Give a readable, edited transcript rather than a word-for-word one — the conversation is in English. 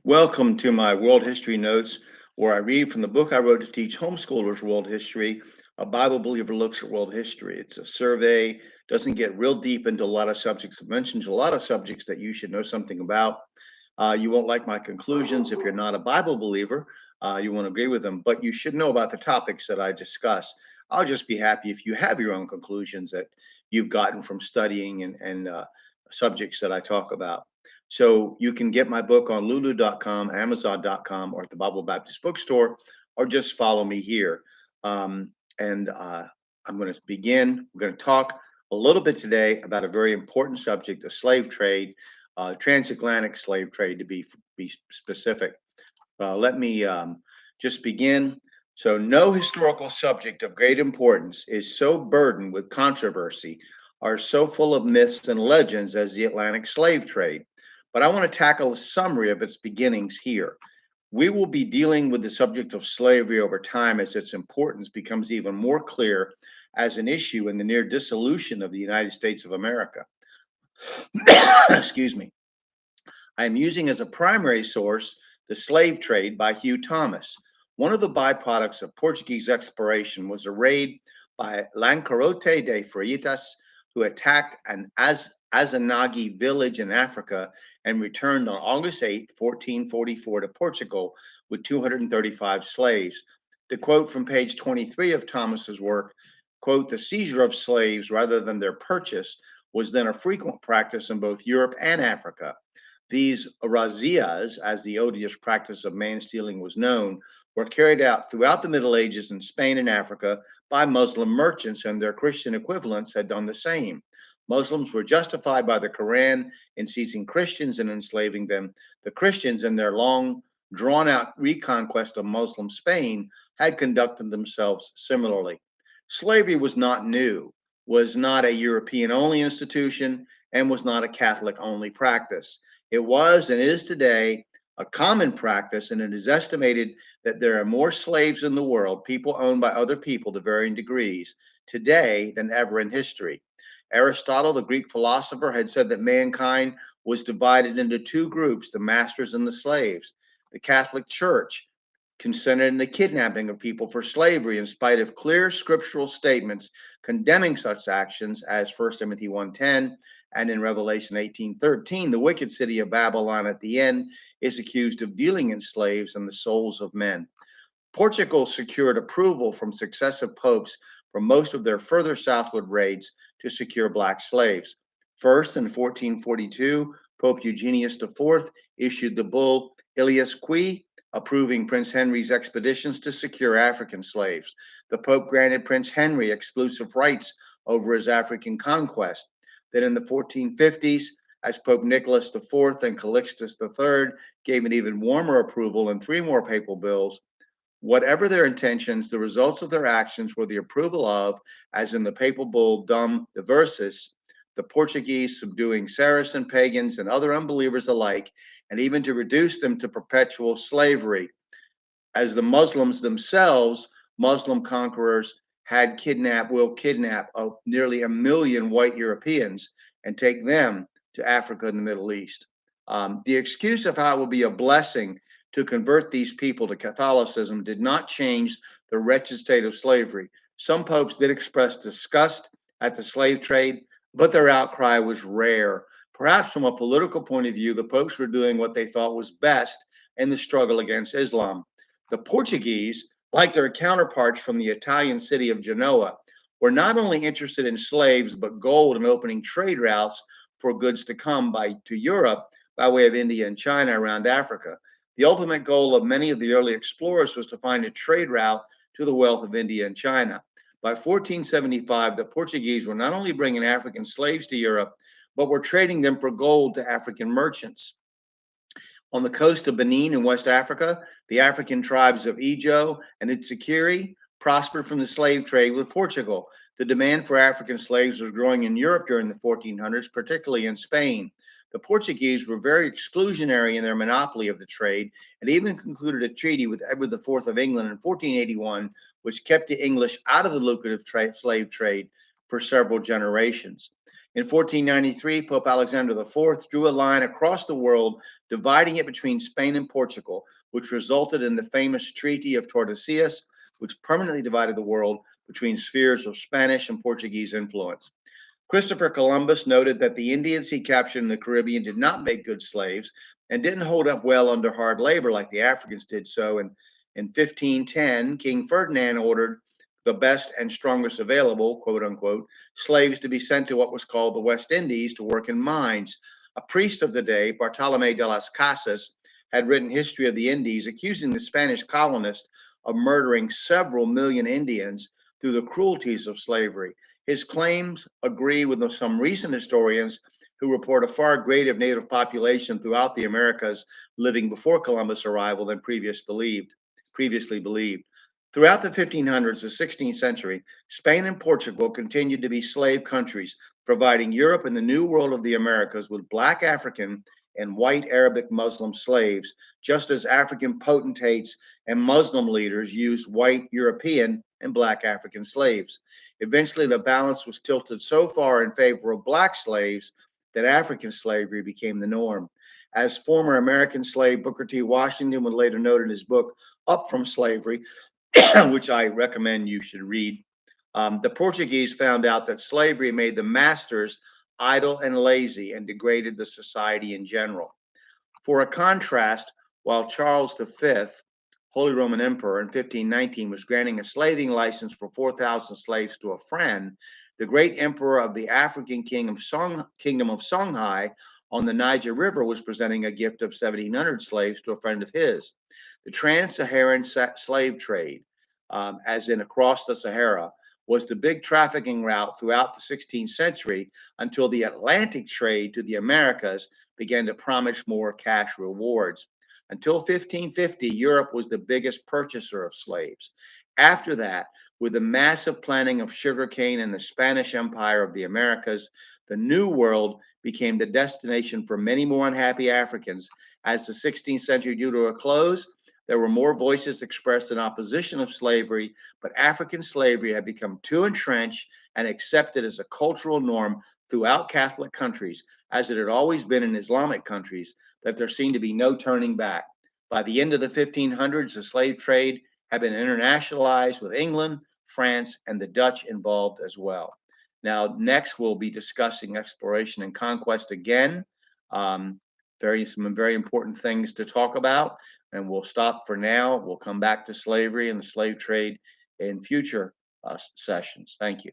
Welcome to my World History Notes, where I read from the book I wrote to teach homeschoolers world history. A Bible believer looks at world history. It's a survey, doesn't get real deep into a lot of subjects. It mentions a lot of subjects that you should know something about. You won't like my conclusions if you're not a Bible believer. You won't agree with them, but you should know about the topics that I discuss. I'll just be happy if you have your own conclusions that you've gotten from studying and subjects that I talk about. So you can get my book on lulu.com, amazon.com, or at the Bible Baptist Bookstore, or just follow me here. And I'm going to begin. We're going to talk a little bit today about a very important subject, the slave trade, transatlantic slave trade to be specific. Let me just begin. So, no historical subject of great importance is so burdened with controversy or so full of myths and legends as the Atlantic slave trade. But I want to tackle a summary of its beginnings here. We will be dealing with the subject of slavery over time as its importance becomes even more clear as an issue in the near dissolution of the United States of America. Excuse me. I am using as a primary source The Slave Trade by Hugh Thomas. One of the byproducts of Portuguese exploration was a raid by Lancarote de Freitas, who attacked an Azanagi village in Africa and returned on August 8, 1444 to Portugal with 235 slaves. To quote from page 23 of Thomas's work, quote, the seizure of slaves rather than their purchase was then a frequent practice in both Europe and Africa. These razzias, as the odious practice of man stealing was known, were carried out throughout the Middle Ages in Spain and Africa by Muslim merchants, and their Christian equivalents had done the same. Muslims were justified by the Quran in seizing Christians and enslaving them. The Christians, in their long drawn out reconquest of Muslim Spain, had conducted themselves similarly. Slavery was not new, was not a European only institution, and was not a Catholic only practice. It was and is today a common practice, and it is estimated that there are more slaves in the world, people owned by other people to varying degrees, today than ever in history. Aristotle, the Greek philosopher, had said that mankind was divided into two groups, the masters and the slaves. The Catholic Church consented in the kidnapping of people for slavery in spite of clear scriptural statements condemning such actions, as 1 Timothy 1:10 and in Revelation 18:13. The wicked city of Babylon at the end is accused of dealing in slaves and the souls of men. Portugal secured approval from successive popes for most of their further southward raids to secure black slaves. First, in 1442, Pope Eugenius IV issued the bull Ilias Qui, approving Prince Henry's expeditions to secure African slaves. The Pope granted Prince Henry exclusive rights over his African conquest. Then in the 1450s, as Pope Nicholas IV and Calixtus III gave an even warmer approval in three more papal bills, whatever their intentions, the results of their actions were the approval of, as in the papal bull Dum Diversis, the Portuguese subduing Saracen pagans and other unbelievers alike, and even to reduce them to perpetual slavery. As the Muslims themselves, Muslim conquerors will kidnap nearly 1 million white Europeans and take them to Africa and the Middle East. The excuse of how it will be a blessing to convert these people to Catholicism did not change the wretched state of slavery. Some popes did express disgust at the slave trade, but their outcry was rare. Perhaps from a political point of view, the popes were doing what they thought was best in the struggle against Islam. The Portuguese, like their counterparts from the Italian city of Genoa, were not only interested in slaves, but gold and opening trade routes for goods to come to Europe by way of India and China around Africa. The ultimate goal of many of the early explorers was to find a trade route to the wealth of India and China. By 1475, the Portuguese were not only bringing African slaves to Europe, but were trading them for gold to African merchants. On the coast of Benin in West Africa, the African tribes of Ijo and Itsekiri prospered from the slave trade with Portugal. The demand for African slaves was growing in Europe during the 1400s, particularly in Spain. The Portuguese were very exclusionary in their monopoly of the trade and even concluded a treaty with Edward IV of England in 1481, which kept the English out of the lucrative slave trade for several generations. In 1493, Pope Alexander IV drew a line across the world, dividing it between Spain and Portugal, which resulted in the famous Treaty of Tordesillas, which permanently divided the world between spheres of Spanish and Portuguese influence. Christopher Columbus noted that the Indians he captured in the Caribbean did not make good slaves and didn't hold up well under hard labor like the Africans did. So in 1510, King Ferdinand ordered the best and strongest available, quote unquote, slaves to be sent to what was called the West Indies to work in mines. A priest of the day, Bartolome de las Casas, had written History of the Indies, accusing the Spanish colonists of murdering several million Indians through the cruelties of slavery. His claims agree with some recent historians who report a far greater native population throughout the Americas living before Columbus' arrival than previously believed. Throughout the 1500s to 16th century, Spain and Portugal continued to be slave countries, providing Europe and the New World of the Americas with black African and white Arabic Muslim slaves, just as African potentates and Muslim leaders used white European and black African slaves. Eventually, the balance was tilted so far in favor of black slaves that African slavery became the norm. As former American slave Booker T. Washington would later note in his book, Up from Slavery, which I recommend you should read, the Portuguese found out that slavery made the masters idle and lazy and degraded the society in general. For a contrast, while Charles V, Holy Roman Emperor, in 1519 was granting a slaving license for 4,000 slaves to a friend, the great emperor of the African kingdom of Songhai on the Niger River was presenting a gift of 1,700 slaves to a friend of his. The trans-Saharan slave trade, as in across the Sahara, was the big trafficking route throughout the 16th century until the Atlantic trade to the Americas began to promise more cash rewards. Until 1550, Europe was the biggest purchaser of slaves. After that, with the massive planting of sugarcane in the Spanish Empire of the Americas, the New World became the destination for many more unhappy Africans. As the 16th century drew to a close, there were more voices expressed in opposition of slavery, but African slavery had become too entrenched and accepted as a cultural norm throughout Catholic countries, as it had always been in Islamic countries, that there seemed to be no turning back. By the end of the 1500s, the slave trade had been internationalized with England, France, and the Dutch involved as well. Now, next we'll be discussing exploration and conquest again. Some very important things to talk about, and we'll stop for now. We'll come back to slavery and the slave trade in future sessions. Thank you.